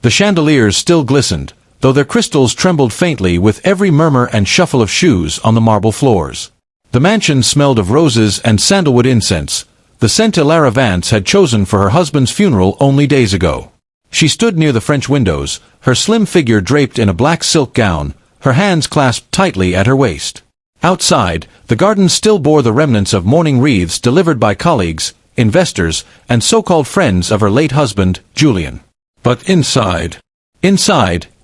The chandeliers still glistened, though their crystals trembled faintly with every murmur and shuffle of shoes on the marble floors. The mansion smelled of roses and sandalwood incense, the scent Elara Vance had chosen for her husband's funeral only days ago. She stood near the French windows, her slim figure draped in a black silk gown, her hands clasped tightly at her waist. Outside, the garden still bore the remnants of mourning wreaths delivered by colleagues, investors, and so-called friends of her late husband, Julian. But inside,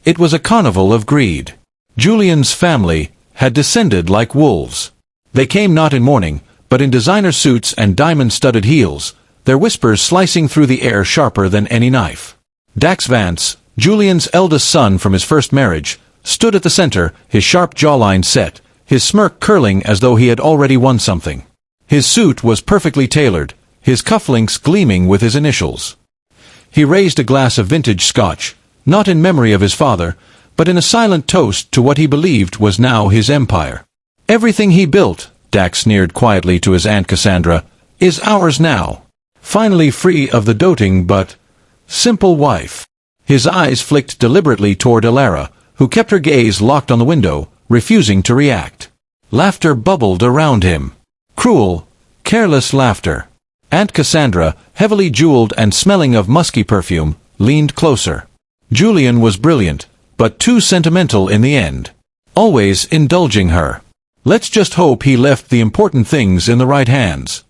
it was a carnival of greed. Julian's family had descended like wolves. They came not in mourning, but in designer suits and diamond-studded heels, their whispers slicing through the air sharper than any knife. Dax Vance, Julian's eldest son from his first marriage, stood at the center, his sharp jawline set, his smirk curling as though he had already won something. His suit was perfectly tailored, his cufflinks gleaming with his initials. He raised a glass of vintage scotch, not in memory of his father, but in a silent toast to what he believed was now his empire. "Everything he built," Dax sneered quietly to his Aunt Cassandra, "is ours now. Finally free of the doting but simple wife." His eyes flicked deliberately toward Elara, who kept her gaze locked on the window, refusing to react. Laughter bubbled around him. Cruel, careless laughter. Aunt Cassandra, heavily jeweled and smelling of musky perfume, leaned closer. Julian was brilliant, but too sentimental in the end. Always indulging her. Let's just hope he left the important things in the right hands.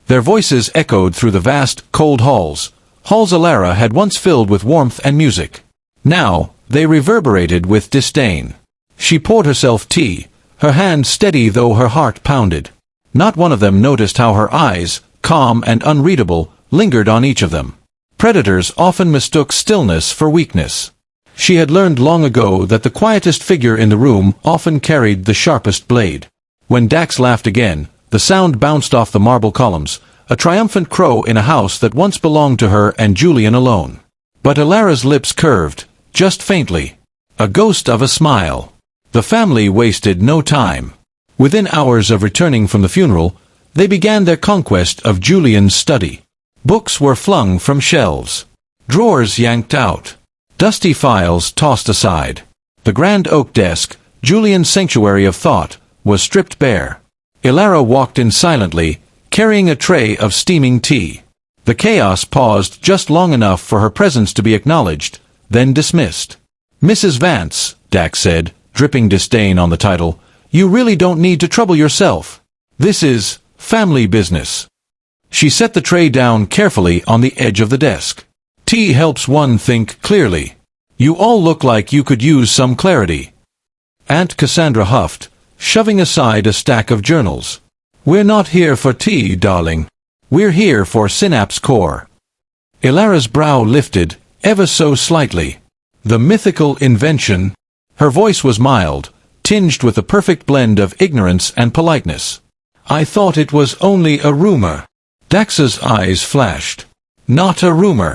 Their voices echoed through the vast, cold halls Elara had once filled with warmth and music. Now, they reverberated with disdain. She poured herself tea, her hand steady though her heart pounded. Not one of them noticed how her eyes, calm and unreadable, lingered on each of them. Predators often mistook stillness for weakness. She had learned long ago that the quietest figure in the room often carried the sharpest blade. When Dax laughed again, the sound bounced off the marble columns, a triumphant crow in a house that once belonged to her and Julian alone. But Elara's lips curved, just faintly. A ghost of a smile. The family wasted no time. Within hours of returning from the funeral, they began their conquest of Julian's study. Books were flung from shelves. Drawers yanked out. Dusty files tossed aside. The grand oak desk, Julian's sanctuary of thought, was stripped bare. Elara walked in silently, carrying a tray of steaming tea. The chaos paused just long enough for her presence to be acknowledged, then dismissed. "Mrs. Vance," Dax said, dripping disdain on the title, "you really don't need to trouble yourself. This is family business." She set the tray down carefully on the edge of the desk. "Tea helps one think clearly. You all look like you could use some clarity." Aunt Cassandra huffed, shoving aside a stack of journals. "We're not here for tea, darling. We're here for synapse core." Elara's brow lifted, ever so slightly. "The mythical invention." Her voice was mild, tinged with a perfect blend of ignorance and politeness. "I thought it was only a rumor." Dax's eyes flashed. "Not a rumor.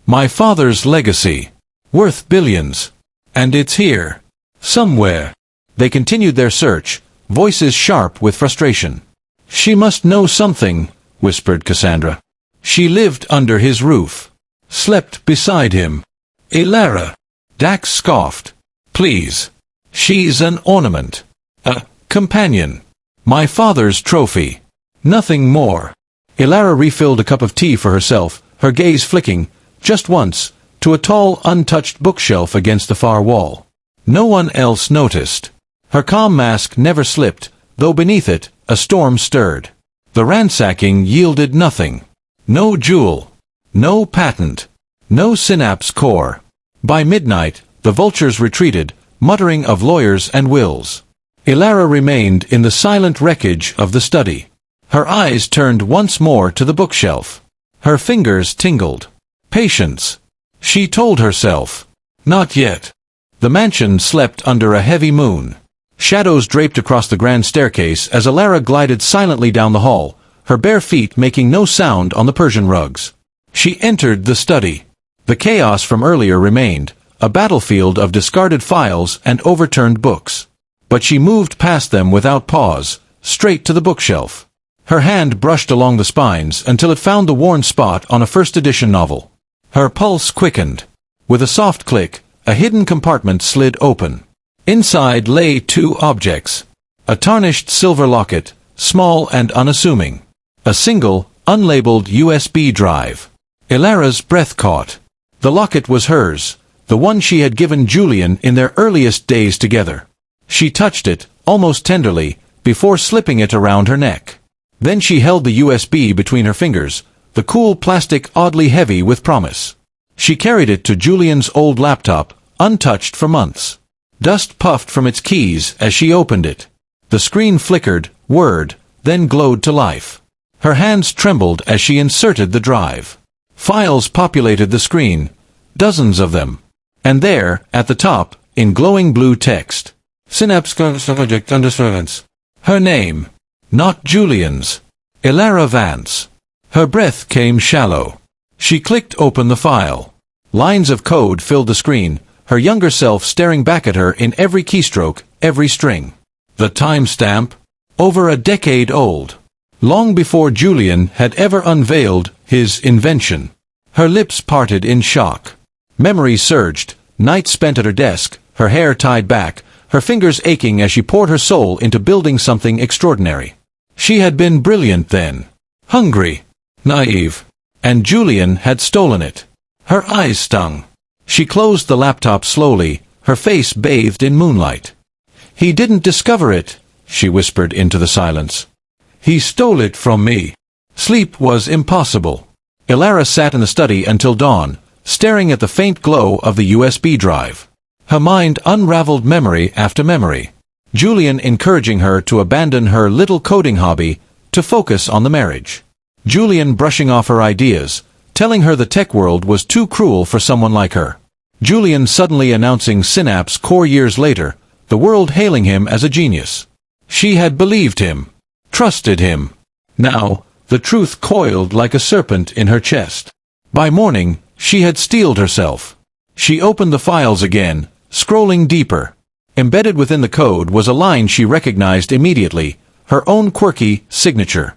My father's legacy. Worth billions. And it's here. Somewhere." They continued their search, voices sharp with frustration. "She must know something," whispered Cassandra. "She lived under his roof. Slept beside him." "Elara!" Dax scoffed. "Please. She's an ornament. A companion. My father's trophy. Nothing more." Elara refilled a cup of tea for herself, her gaze flicking, just once, to a tall, untouched bookshelf against the far wall. No one else noticed. Her calm mask never slipped, though beneath it, a storm stirred. The ransacking yielded nothing. No jewel. No patent. No synapse core. By midnight, the vultures retreated, muttering of lawyers and wills. Elara remained in the silent wreckage of the study. Her eyes turned once more to the bookshelf. Her fingers tingled. Patience. She told herself. Not yet. The mansion slept under a heavy moon. Shadows draped across the grand staircase as Elara glided silently down the hall, her bare feet making no sound on the Persian rugs. She entered the study. The chaos from earlier remained, a battlefield of discarded files and overturned books. But she moved past them without pause, straight to the bookshelf. Her hand brushed along the spines until it found the worn spot on a first-edition novel. Her pulse quickened. With a soft click, a hidden compartment slid open. Inside lay two objects. A tarnished silver locket, small and unassuming. A single, unlabeled USB drive. Elara's breath caught. The locket was hers, the one she had given Julian in their earliest days together. She touched it, almost tenderly, before slipping it around her neck. Then she held the USB between her fingers, the cool plastic oddly heavy with promise. She carried it to Julian's old laptop, untouched for months. Dust puffed from its keys as she opened it. The screen flickered, whirred, then glowed to life. Her hands trembled as she inserted the drive. Files populated the screen, dozens of them. And there, at the top, in glowing blue text, Synapse Project under surveillance. Her name. Not Julian's. Elara Vance. Her breath came shallow. She clicked open the file. Lines of code filled the screen, her younger self staring back at her in every keystroke, every string. The timestamp? Over a decade old. Long before Julian had ever unveiled his invention. Her lips parted in shock. Memory surged, nights spent at her desk, her hair tied back, her fingers aching as she poured her soul into building something extraordinary. She had been brilliant then. Hungry. Naive. And Julian had stolen it. Her eyes stung. She closed the laptop slowly, her face bathed in moonlight. He didn't discover it, she whispered into the silence. He stole it from me. Sleep was impossible. Elara sat in the study until dawn, staring at the faint glow of the USB drive. Her mind unraveled memory after memory. Julian encouraging her to abandon her little coding hobby, to focus on the marriage. Julian brushing off her ideas, telling her the tech world was too cruel for someone like her. Julian suddenly announcing Synapse core years later, the world hailing him as a genius. She had believed him, trusted him. Now, the truth coiled like a serpent in her chest. By morning, she had steeled herself. She opened the files again, scrolling deeper. Embedded within the code was a line she recognized immediately, her own quirky signature.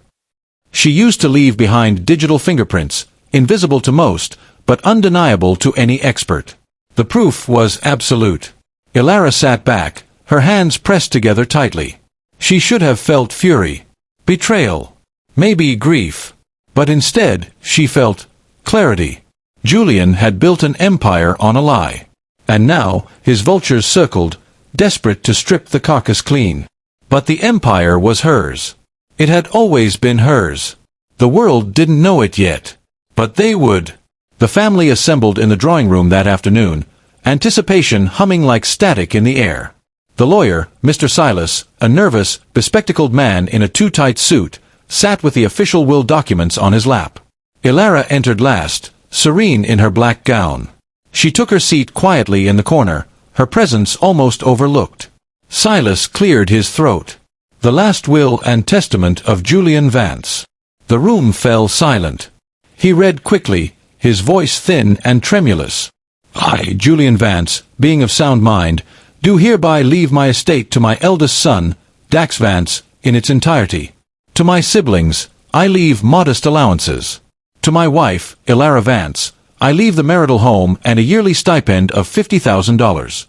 She used to leave behind digital fingerprints, invisible to most, but undeniable to any expert. The proof was absolute. Elara sat back, her hands pressed together tightly. She should have felt fury, betrayal, maybe grief. But instead, she felt clarity. Julian had built an empire on a lie. And now, his vultures circled, desperate to strip the carcass clean. But the empire was hers. It had always been hers. The world didn't know it yet. But they would. The family assembled in the drawing room that afternoon, anticipation humming like static in the air. The lawyer, Mr. Silas, a nervous, bespectacled man in a too-tight suit, sat with the official will documents on his lap. Elara entered last, serene in her black gown. She took her seat quietly in the corner, her presence almost overlooked. Silas cleared his throat. The last will and testament of Julian Vance. The room fell silent. He read quickly, his voice thin and tremulous. I, Julian Vance, being of sound mind, do hereby leave my estate to my eldest son, Dax Vance, in its entirety. To my siblings, I leave modest allowances. To my wife, Elara Vance, I leave the marital home and a yearly stipend of $50,000.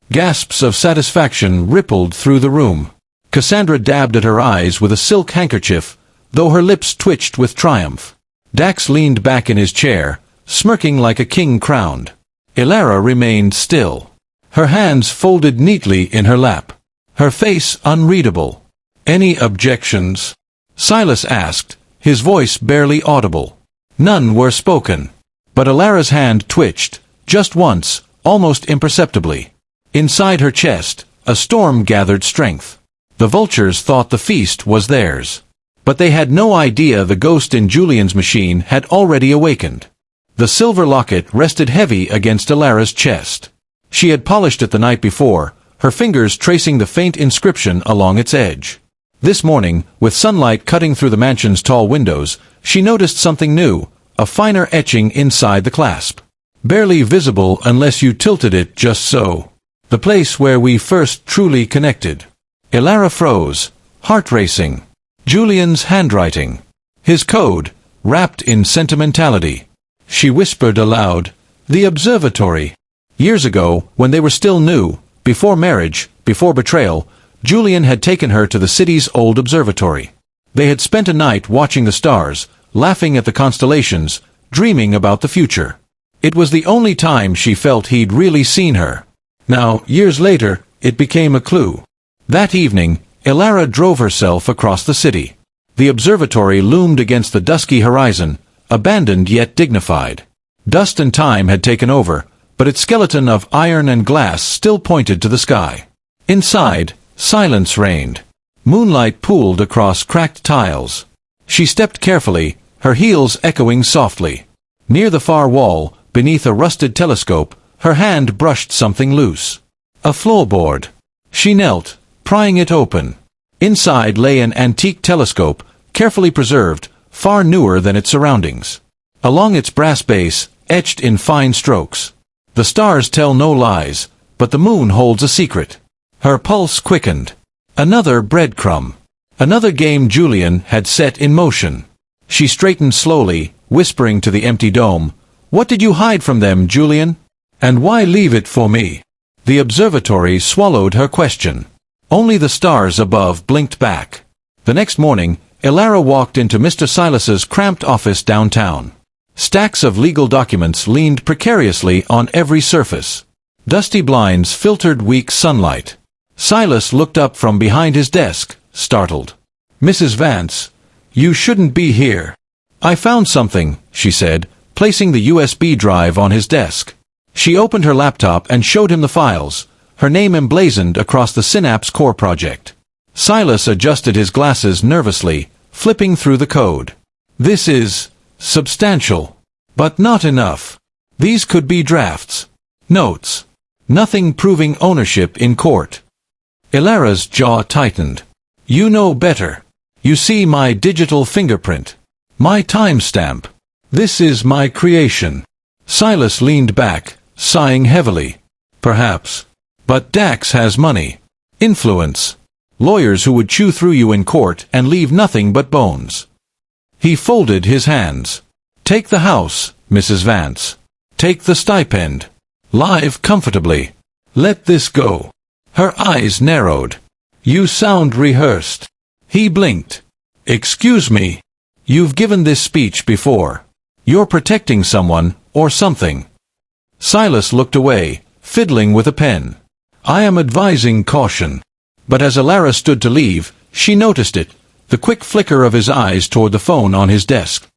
Gasps of satisfaction rippled through the room. Cassandra dabbed at her eyes with a silk handkerchief, though her lips twitched with triumph. Dax leaned back in his chair, smirking like a king crowned. Elara remained still. Her hands folded neatly in her lap. Her face unreadable. Any objections? Silas asked, his voice barely audible. None were spoken. But Elara's hand twitched, just once, almost imperceptibly. Inside her chest, a storm gathered strength. The vultures thought the feast was theirs. But they had no idea the ghost in Julian's machine had already awakened. The silver locket rested heavy against Elara's chest. She had polished it the night before, her fingers tracing the faint inscription along its edge. This morning, with sunlight cutting through the mansion's tall windows, she noticed something new, a finer etching inside the clasp. Barely visible unless you tilted it just so. The place where we first truly connected. Elara froze, heart racing. Julian's handwriting. His code, wrapped in sentimentality. She whispered aloud, The observatory. Years ago, when they were still new, before marriage, before betrayal, Julian had taken her to the city's old observatory. They had spent a night watching the stars, laughing at the constellations, dreaming about the future. It was the only time she felt he'd really seen her. Now, years later, it became a clue. That evening, Elara drove herself across the city. The observatory loomed against the dusky horizon, abandoned yet dignified. Dust and time had taken over, but its skeleton of iron and glass still pointed to the sky. Inside, silence reigned. Moonlight pooled across cracked tiles. She stepped carefully, her heels echoing softly. Near the far wall, beneath a rusted telescope, her hand brushed something loose. A floorboard. She knelt, prying it open. Inside lay an antique telescope, carefully preserved, far newer than its surroundings. Along its brass base, etched in fine strokes. The stars tell no lies, but the moon holds a secret. Her pulse quickened. Another breadcrumb. Another game Julian had set in motion. She straightened slowly, whispering to the empty dome, "What did you hide from them, Julian? And why leave it for me?" The observatory swallowed her question. Only the stars above blinked back. The next morning, Elara walked into Mr. Silas's cramped office downtown. Stacks of legal documents leaned precariously on every surface. Dusty blinds filtered weak sunlight. Silas looked up from behind his desk, startled. "Mrs. Vance, you shouldn't be here." "I found something," she said, placing the USB drive on his desk. She opened her laptop and showed him the files, her name emblazoned across the Synapse Core project. Silas adjusted his glasses nervously, flipping through the code. "This is substantial, but not enough. These could be drafts. Notes. Nothing proving ownership in court." Elara's jaw tightened. "You know better. You see my digital fingerprint. My timestamp. This is my creation." Silas leaned back, sighing heavily. "Perhaps. But Dax has money. Influence. Lawyers who would chew through you in court and leave nothing but bones." He folded his hands. "Take the house, Mrs. Vance. Take the stipend. Live comfortably. Let this go." Her eyes narrowed. "You sound rehearsed." He blinked. "Excuse me. You've given this speech before. You're protecting someone, or something." Silas looked away, fiddling with a pen. "I am advising caution." But as Elara stood to leave, she noticed it, the quick flicker of his eyes toward the phone on his desk.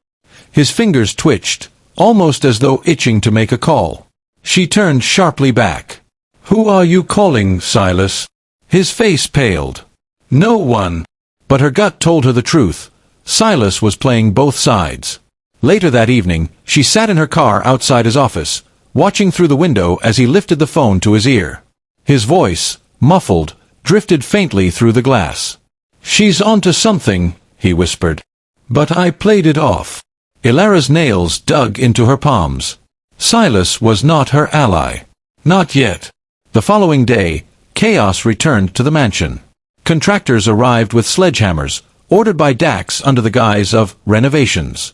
His fingers twitched, almost as though itching to make a call. She turned sharply back. "Who are you calling, Silas?" His face paled. "No one." But her gut told her the truth. Silas was playing both sides. Later that evening, she sat in her car outside his office, watching through the window as he lifted the phone to his ear. His voice, muffled, drifted faintly through the glass. "She's onto something," he whispered. "But I played it off." Elara's nails dug into her palms. Silas was not her ally. Not yet. The following day, chaos returned to the mansion. Contractors arrived with sledgehammers, ordered by Dax under the guise of renovations.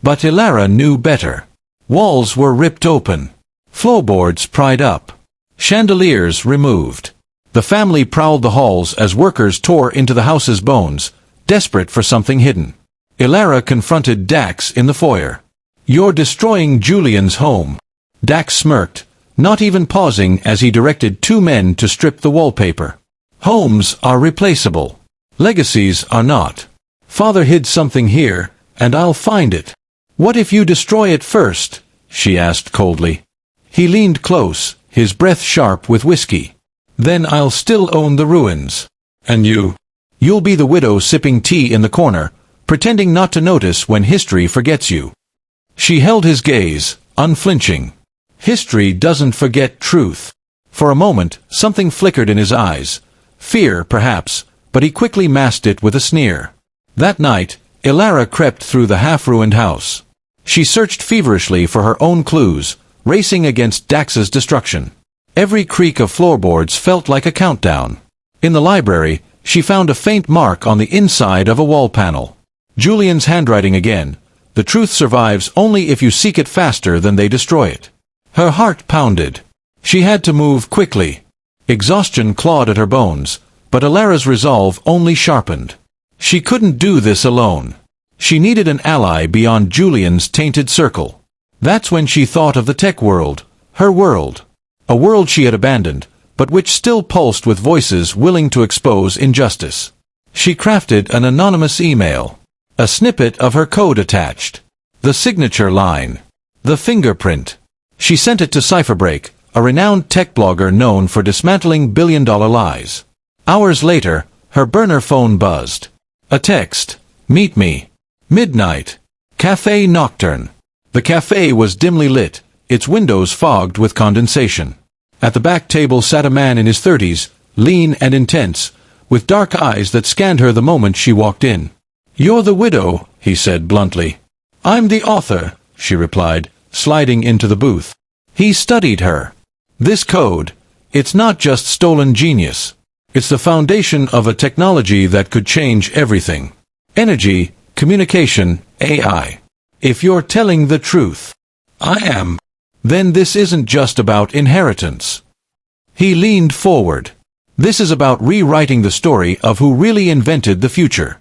But Elara knew better. Walls were ripped open. Floorboards pried up. Chandeliers removed. The family prowled the halls as workers tore into the house's bones, desperate for something hidden. Elara confronted Dax in the foyer. "You're destroying Julian's home." Dax smirked, not even pausing as he directed two men to strip the wallpaper. "Homes are replaceable. Legacies are not. Father hid something here, and I'll find it." "What if you destroy it first?" she asked coldly. He leaned close, his breath sharp with whiskey. "Then I'll still own the ruins. And you? You'll be the widow sipping tea in the corner, pretending not to notice when history forgets you." She held his gaze, unflinching. History doesn't forget truth. For a moment, something flickered in his eyes. Fear, perhaps, but he quickly masked it with a sneer. That night, Elara crept through the half-ruined house. She searched feverishly for her own clues, racing against Dax's destruction. Every creak of floorboards felt like a countdown. In the library, she found a faint mark on the inside of a wall panel. Julian's handwriting again. The truth survives only if you seek it faster than they destroy it. Her heart pounded. She had to move quickly. Exhaustion clawed at her bones, but Elara's resolve only sharpened. She couldn't do this alone. She needed an ally beyond Julian's tainted circle. That's when she thought of the tech world, her world. A world she had abandoned, but which still pulsed with voices willing to expose injustice. She crafted an anonymous email. A snippet of her code attached. The signature line. The fingerprint. She sent it to Cypherbreak, a renowned tech blogger known for dismantling billion-dollar lies. Hours later, her burner phone buzzed. A text. Meet me. Midnight. Café Nocturne. The café was dimly lit, its windows fogged with condensation. At the back table sat a man in his 30s, lean and intense, with dark eyes that scanned her the moment she walked in. "You're the widow," he said bluntly. "I'm the author," she replied, sliding into the booth. He studied her. This code, it's not just stolen genius. It's the foundation of a technology that could change everything. Energy, communication, AI. If you're telling the truth, I am, then this isn't just about inheritance. He leaned forward. This is about rewriting the story of who really invented the future.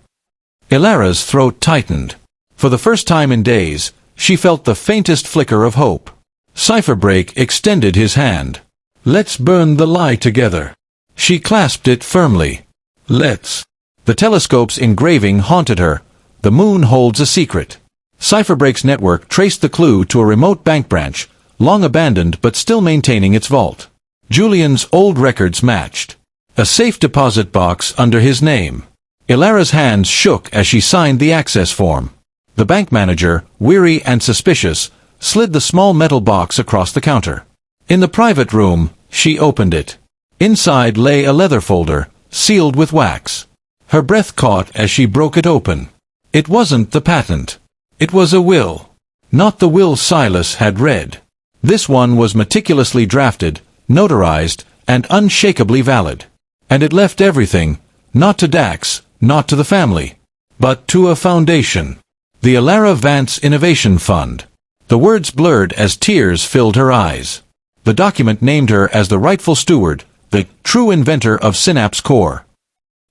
Elara's throat tightened. For the first time in days, she felt the faintest flicker of hope. Cypherbreak extended his hand. "Let's burn the lie together." She clasped it firmly. "Let's." The telescope's engraving haunted her. The moon holds a secret. Cypherbreak's network traced the clue to a remote bank branch, long abandoned but still maintaining its vault. Julian's old records matched. A safe deposit box under his name. Elara's hands shook as she signed the access form. The bank manager, weary and suspicious, slid the small metal box across the counter. In the private room, she opened it. Inside lay a leather folder, sealed with wax. Her breath caught as she broke it open. It wasn't the patent. It was a will. Not the will Silas had read. This one was meticulously drafted, notarized, and unshakably valid. And it left everything, not to Dax, not to the family, but to a foundation. The Elara Vance Innovation Fund. The words blurred as tears filled her eyes. The document named her as the rightful steward, the true inventor of Synapse Core.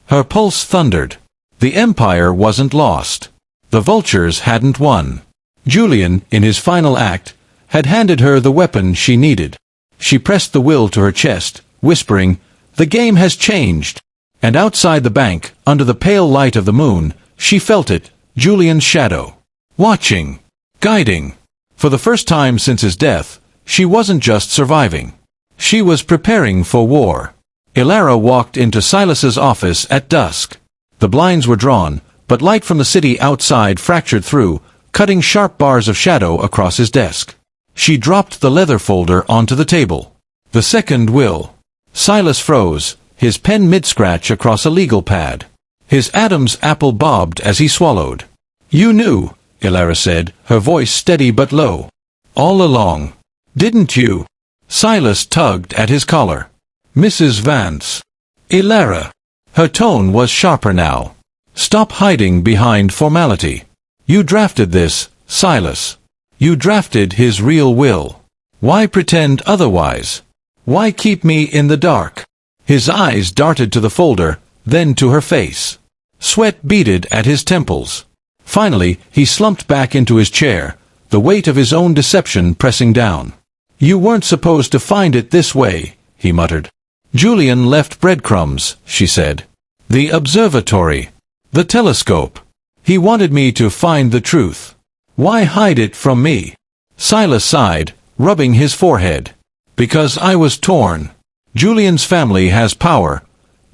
Her pulse thundered. The empire wasn't lost. The vultures hadn't won. Julian, in his final act, had handed her the weapon she needed. She pressed the will to her chest, whispering, "The game has changed." And outside the bank, under the pale light of the moon, she felt it, Julian's shadow. Watching. Guiding. For the first time since his death, she wasn't just surviving. She was preparing for war. Elara walked into Silas's office at dusk. The blinds were drawn, but light from the city outside fractured through, cutting sharp bars of shadow across his desk. She dropped the leather folder onto the table. The second will. Silas froze, his pen mid-scratch across a legal pad. His Adam's apple bobbed as he swallowed. "You knew," Elara said, her voice steady but low. "All along. Didn't you?" Silas tugged at his collar. "Mrs. Vance." "Elara." Her tone was sharper now. "Stop hiding behind formality. You drafted this, Silas. You drafted his real will. Why pretend otherwise? Why keep me in the dark?" His eyes darted to the folder, then to her face. Sweat beaded at his temples. Finally, he slumped back into his chair, the weight of his own deception pressing down. "You weren't supposed to find it this way," he muttered. "Julian left breadcrumbs," she said. "The observatory. The telescope. He wanted me to find the truth. Why hide it from me?" Silas sighed, rubbing his forehead. "Because I was torn. Julian's family has power.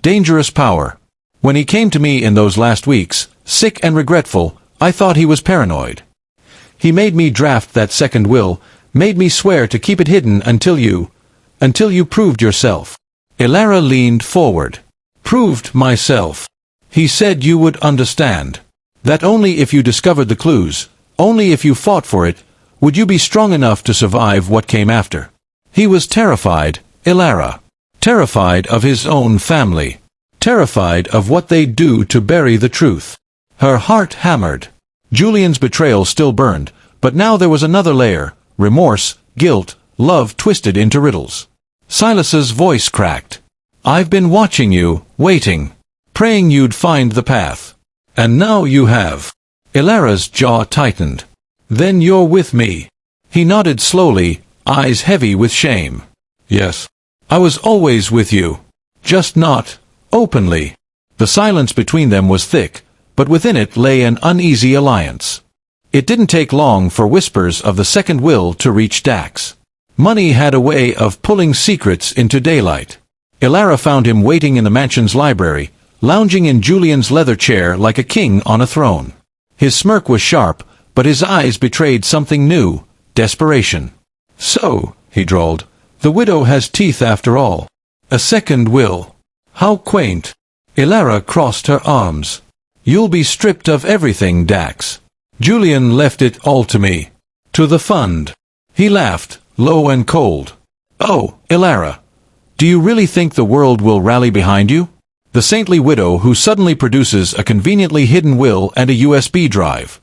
Dangerous power. When he came to me in those last weeks, sick and regretful, I thought he was paranoid. He made me draft that second will, made me swear to keep it hidden until you proved yourself." Elara leaned forward. "Proved myself. He said you would understand. That only if you discovered the clues, only if you fought for it, would you be strong enough to survive what came after." He was terrified, Elara. Terrified of his own family. Terrified of what they'd do to bury the truth. Her heart hammered. Julian's betrayal still burned, but now there was another layer, remorse, guilt, love twisted into riddles. Silas's voice cracked. I've been watching you, waiting, praying you'd find the path. And now you have. Elara's jaw tightened. Then you're with me. He nodded slowly, eyes heavy with shame. Yes. I was always with you. Just not openly. The silence between them was thick, but within it lay an uneasy alliance. It didn't take long for whispers of the second will to reach Dax. Money had a way of pulling secrets into daylight. Elara found him waiting in the mansion's library, lounging in Julian's leather chair like a king on a throne. His smirk was sharp, but his eyes betrayed something new, desperation. So, he drawled, the widow has teeth after all. A second will. How quaint. Elara crossed her arms. You'll be stripped of everything, Dax. Julian left it all to me. To the fund. He laughed, low and cold. Oh, Elara. Do you really think the world will rally behind you? The saintly widow who suddenly produces a conveniently hidden will and a USB drive.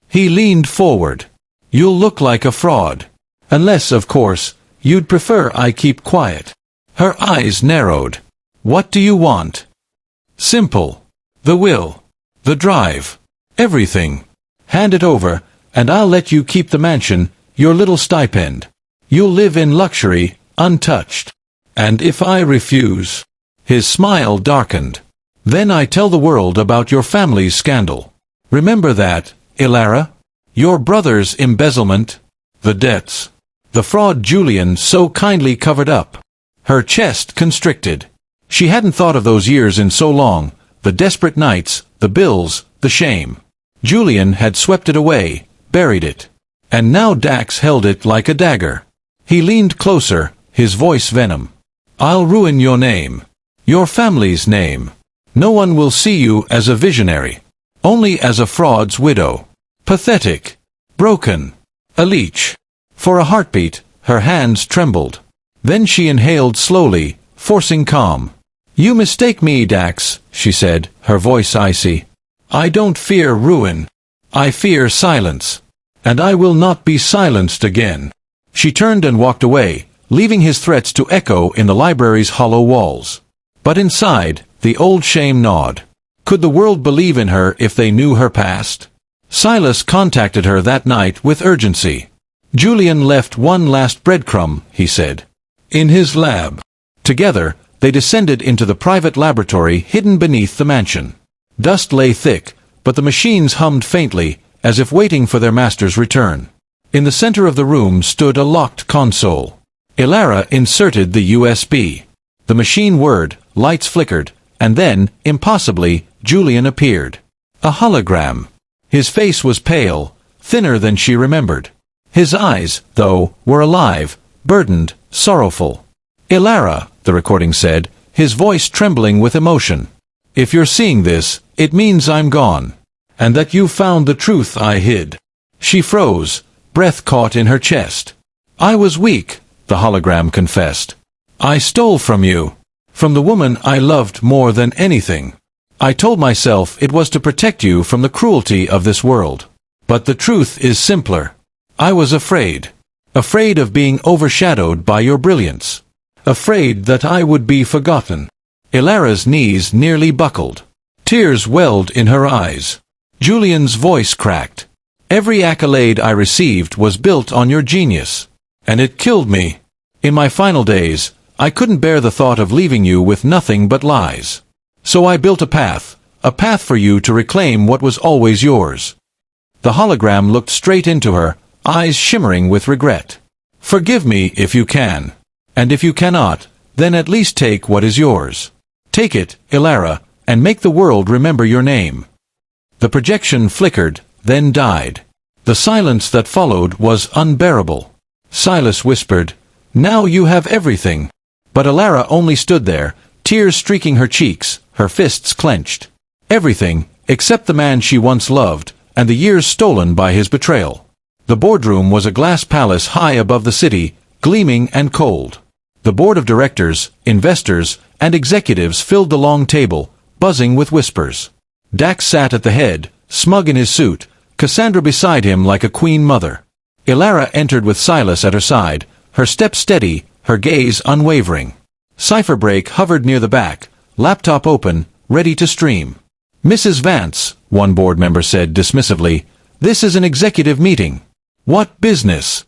He leaned forward. You'll look like a fraud. Unless, of course, you'd prefer I keep quiet. Her eyes narrowed. What do you want? Simple. The will. The drive. Everything. Hand it over, and I'll let you keep the mansion, your little stipend. You'll live in luxury, untouched. And if I refuse? His smile darkened. Then I tell the world about your family's scandal. Remember that, Elara? Your brother's embezzlement? The debts. The fraud Julian so kindly covered up. Her chest constricted. She hadn't thought of those years in so long, the desperate nights, the bills, the shame. Julian had swept it away, buried it. And now Dax held it like a dagger. He leaned closer, his voice venom. I'll ruin your name. Your family's name. No one will see you as a visionary. Only as a fraud's widow. Pathetic. Broken. A leech. For a heartbeat, her hands trembled. Then she inhaled slowly, forcing calm. You mistake me, Dax, she said, her voice icy. I don't fear ruin. I fear silence. And I will not be silenced again. She turned and walked away, leaving his threats to echo in the library's hollow walls. But inside, the old shame gnawed. Could the world believe in her if they knew her past? Silas contacted her that night with urgency. Julian left one last breadcrumb, he said. In his lab. Together, they descended into the private laboratory hidden beneath the mansion. Dust lay thick, but the machines hummed faintly, as if waiting for their master's return. In the center of the room stood a locked console. Elara inserted the USB. The machine whirred, lights flickered, and then, impossibly, Julian appeared. A hologram. His face was pale, thinner than she remembered. His eyes, though, were alive, burdened, sorrowful. Elara, the recording said, his voice trembling with emotion. If you're seeing this, it means I'm gone. And that you found the truth I hid. She froze, breath caught in her chest. I was weak, the hologram confessed. I stole from you. From the woman I loved more than anything. I told myself it was to protect you from the cruelty of this world. But the truth is simpler. I was afraid. Afraid of being overshadowed by your brilliance. Afraid that I would be forgotten. Elara's knees nearly buckled. Tears welled in her eyes. Julian's voice cracked. Every accolade I received was built on your genius. And it killed me. In my final days, I couldn't bear the thought of leaving you with nothing but lies. So I built a path for you to reclaim what was always yours. The hologram looked straight into her, eyes shimmering with regret. Forgive me if you can. And if you cannot, then at least take what is yours. Take it, Elara, and make the world remember your name. The projection flickered, then died. The silence that followed was unbearable. Silas whispered, Now you have everything. But Elara only stood there, tears streaking her cheeks, her fists clenched. Everything, except the man she once loved, and the years stolen by his betrayal. The boardroom was a glass palace high above the city, gleaming and cold. The board of directors, investors, and executives filled the long table, buzzing with whispers. Dax sat at the head, smug in his suit, Cassandra beside him like a queen mother. Elara entered with Silas at her side, her step steady, her gaze unwavering. Cipherbreak hovered near the back, laptop open, ready to stream. "Mrs. Vance," one board member said dismissively, "this is an executive meeting." "What business?"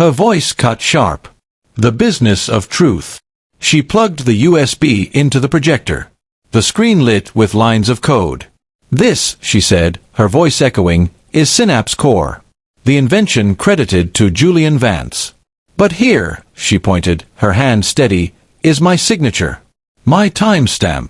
Her voice cut sharp. "The business of truth." She plugged the USB into the projector. The screen lit with lines of code. "This," she said, her voice echoing, "is Synapse Core. The invention credited to Julian Vance. But here," she pointed, her hand steady, "is my signature. My timestamp.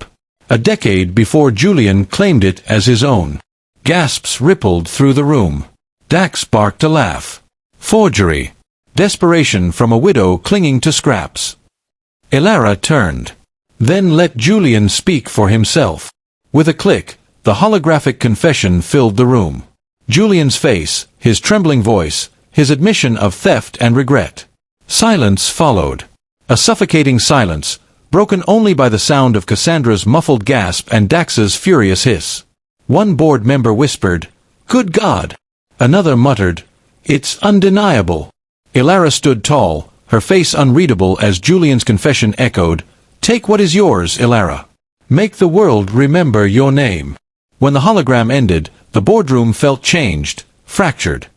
A decade before Julian claimed it as his own." Gasps rippled through the room. Dax barked a laugh. Forgery. Desperation from a widow clinging to scraps. Elara turned. "Then let Julian speak for himself." With a click, the holographic confession filled the room. Julian's face, his trembling voice, his admission of theft and regret. Silence followed. A suffocating silence, broken only by the sound of Cassandra's muffled gasp and Dax's furious hiss. One board member whispered, "Good God!" Another muttered, "It's undeniable." Elara stood tall, her face unreadable as Julian's confession echoed, "Take what is yours, Elara. Make the world remember your name." When the hologram ended, the boardroom felt changed, fractured.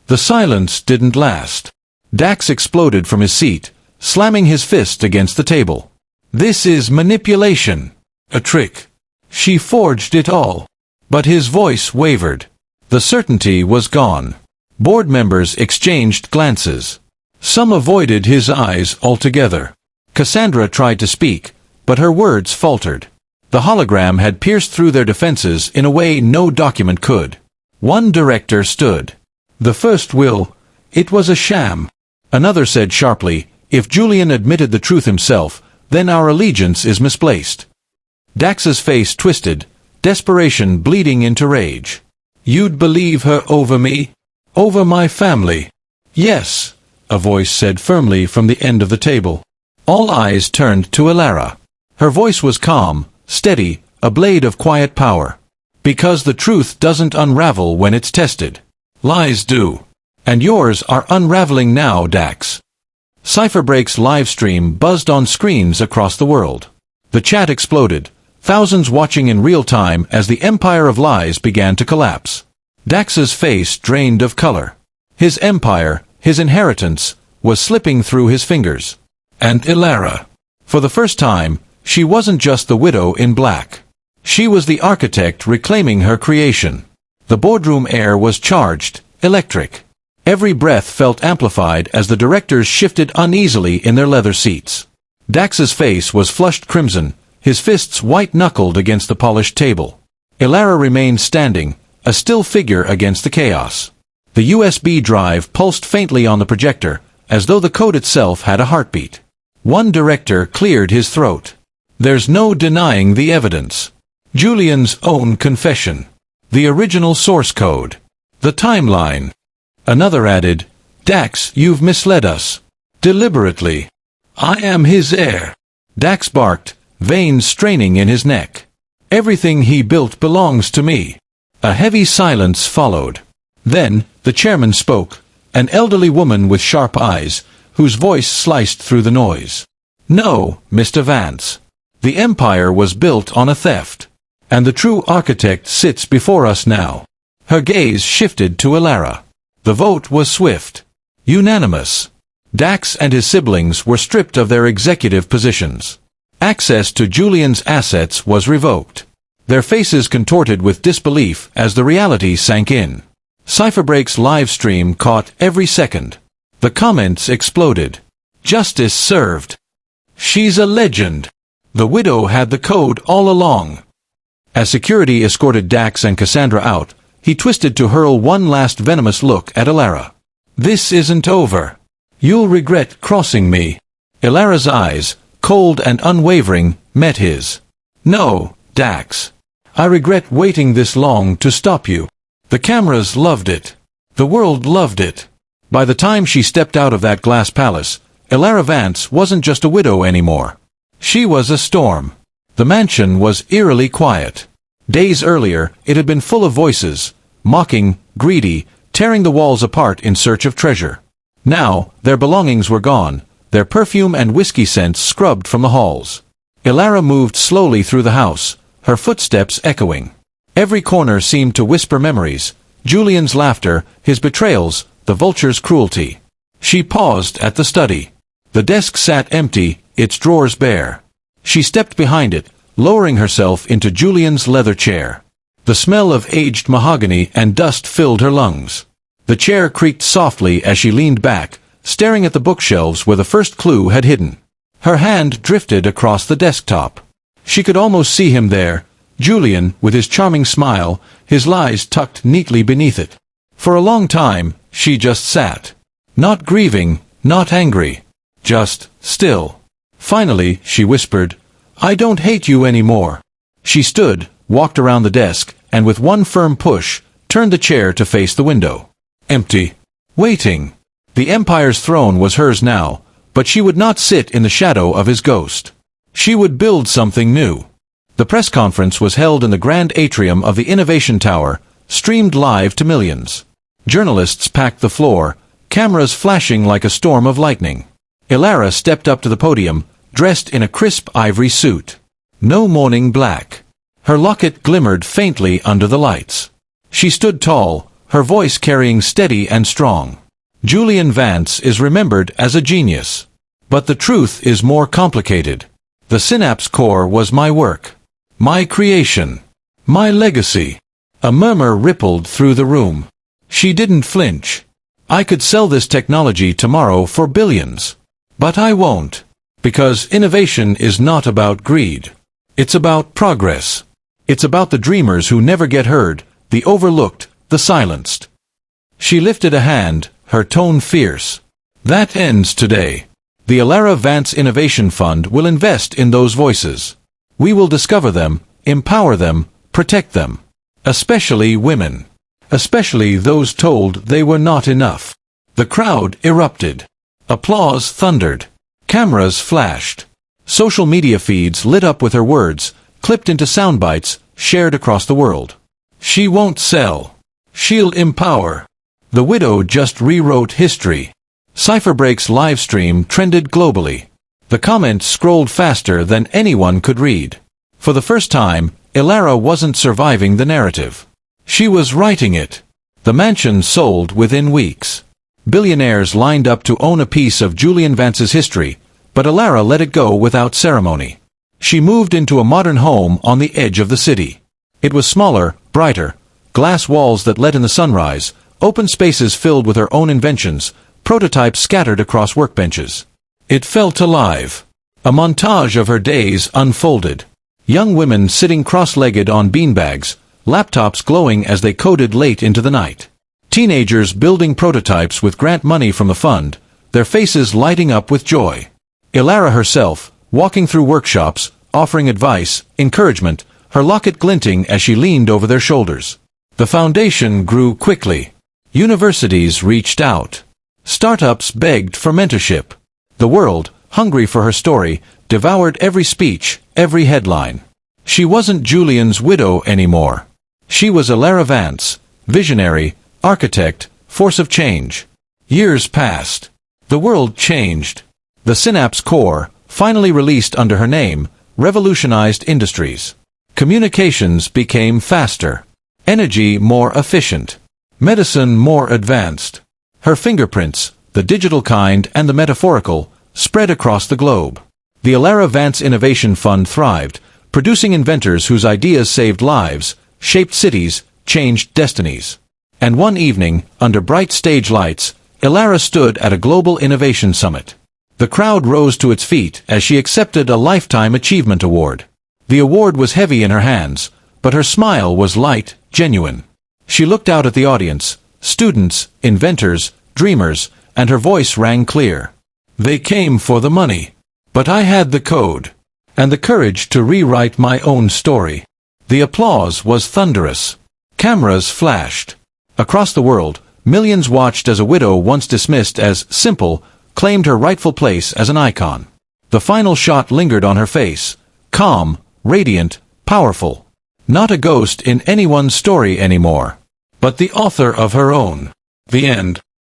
The silence didn't last. Dax exploded from his seat, slamming his fist against the table. "This is manipulation. A trick. She forged it all." But his voice wavered. The certainty was gone. Board members exchanged glances. Some avoided his eyes altogether. Cassandra tried to speak, but her words faltered. The hologram had pierced through their defenses in a way no document could. One director stood. "The first will. It was a sham." Another said sharply, "If Julian admitted the truth himself, then our allegiance is misplaced." Dax's face twisted, desperation bleeding into rage. "You'd believe her over me? Over my family?" "Yes," a voice said firmly from the end of the table. All eyes turned to Elara. Her voice was calm, steady, a blade of quiet power. "Because the truth doesn't unravel when it's tested. Lies do. And yours are unraveling now, Dax." Cipherbreak's live stream buzzed on screens across the world. The chat exploded, thousands watching in real time as the empire of lies began to collapse. Dax's face drained of color. His empire, his inheritance, was slipping through his fingers. And Elara. For the first time, she wasn't just the widow in black. She was the architect reclaiming her creation. The boardroom air was charged, electric. Every breath felt amplified as the directors shifted uneasily in their leather seats. Dax's face was flushed crimson, his fists white-knuckled against the polished table. Elara remained standing, a still figure against the chaos. The USB drive pulsed faintly on the projector, as though the code itself had a heartbeat. One director cleared his throat. "There's no denying the evidence. Julian's own confession. The original source code. The timeline." Another added, "Dax, you've misled us. Deliberately. I am his heir." Dax barked, veins straining in his neck. "Everything he built belongs to me." A heavy silence followed. Then, the chairman spoke, an elderly woman with sharp eyes, whose voice sliced through the noise. "No, Mr. Vance. The empire was built on a theft. And the true architect sits before us now." Her gaze shifted to Elara. The vote was swift. Unanimous. Dax and his siblings were stripped of their executive positions. Access to Julian's assets was revoked. Their faces contorted with disbelief as the reality sank in. Cipherbreak's live stream caught every second. The comments exploded. "Justice served. She's a legend. The widow had the code all along." As security escorted Dax and Cassandra out, he twisted to hurl one last venomous look at Elara. "This isn't over. You'll regret crossing me." Elara's eyes, cold and unwavering, met his. "No, Dax. I regret waiting this long to stop you. The cameras loved it. The world loved it." By the time she stepped out of that glass palace, Elara Vance wasn't just a widow anymore. She was a storm. The mansion was eerily quiet. Days earlier, it had been full of voices, mocking, greedy, tearing the walls apart in search of treasure. Now, their belongings were gone, their perfume and whiskey scents scrubbed from the halls. Elara moved slowly through the house, her footsteps echoing. Every corner seemed to whisper memories, Julian's laughter, his betrayals, the vulture's cruelty. She paused at the study. The desk sat empty, its drawers bare. She stepped behind it, lowering herself into Julian's leather chair. The smell of aged mahogany and dust filled her lungs. The chair creaked softly as she leaned back, staring at the bookshelves where the first clue had hidden. Her hand drifted across the desktop. She could almost see him there, Julian, with his charming smile, his lies tucked neatly beneath it. For a long time, she just sat. Not grieving, not angry. Just still. Finally, she whispered, "I don't hate you anymore." She stood, walked around the desk, and with one firm push, turned the chair to face the window. Empty. Waiting. The Empire's throne was hers now, but she would not sit in the shadow of his ghost. She would build something new. The press conference was held in the grand atrium of the Innovation Tower, streamed live to millions. Journalists packed the floor, cameras flashing like a storm of lightning. Elara stepped up to the podium, dressed in a crisp ivory suit. No morning black. Her locket glimmered faintly under the lights. She stood tall, her voice carrying steady and strong. Julian Vance is remembered as a genius. But the truth is more complicated. The synapse core was my work. My creation. My legacy. A murmur rippled through the room. She didn't flinch. I could sell this technology tomorrow for billions. But I won't. Because innovation is not about greed. It's about progress. It's about the dreamers who never get heard, the overlooked, the silenced. She lifted a hand, her tone fierce. That ends today. The Elara Vance Innovation Fund will invest in those voices. We will discover them, empower them, protect them. Especially women. Especially those told they were not enough. The crowd erupted. Applause thundered. Cameras flashed. Social media feeds lit up with her words, clipped into sound bites, shared across the world. She won't sell. She'll empower. The widow just rewrote history. Cypherbreak's live stream trended globally. The comments scrolled faster than anyone could read. For the first time, Elara wasn't surviving the narrative. She was writing it. The mansion sold within weeks. Billionaires lined up to own a piece of Julian Vance's history, but Elara let it go without ceremony. She moved into a modern home on the edge of the city. It was smaller, brighter, glass walls that let in the sunrise, open spaces filled with her own inventions, prototypes scattered across workbenches. It felt alive. A montage of her days unfolded. Young women sitting cross-legged on beanbags, laptops glowing as they coded late into the night. Teenagers building prototypes with grant money from the fund, their faces lighting up with joy. Elara herself, walking through workshops, offering advice, encouragement, her locket glinting as she leaned over their shoulders. The foundation grew quickly. Universities reached out. Startups begged for mentorship. The world, hungry for her story, devoured every speech, every headline. She wasn't Julian's widow anymore. She was Elara Vance, visionary, architect, force of change. Years passed. The world changed. The Synapse Core, finally released under her name, revolutionized industries. Communications became faster. Energy more efficient. Medicine more advanced. Her fingerprints, the digital kind and the metaphorical, spread across the globe. The Elara Vance Innovation Fund thrived, producing inventors whose ideas saved lives, shaped cities, changed destinies. And one evening, under bright stage lights, Elara stood at a global innovation summit. The crowd rose to its feet as she accepted a Lifetime Achievement Award. The award was heavy in her hands, but her smile was light, genuine. She looked out at the audience, students, inventors, dreamers, and her voice rang clear. They came for the money. But I had the code. And the courage to rewrite my own story. The applause was thunderous. Cameras flashed. Across the world, millions watched as a widow once dismissed as simple, claimed her rightful place as an icon. The final shot lingered on her face, calm, radiant, powerful. Not a ghost in anyone's story anymore, but the author of her own. The end.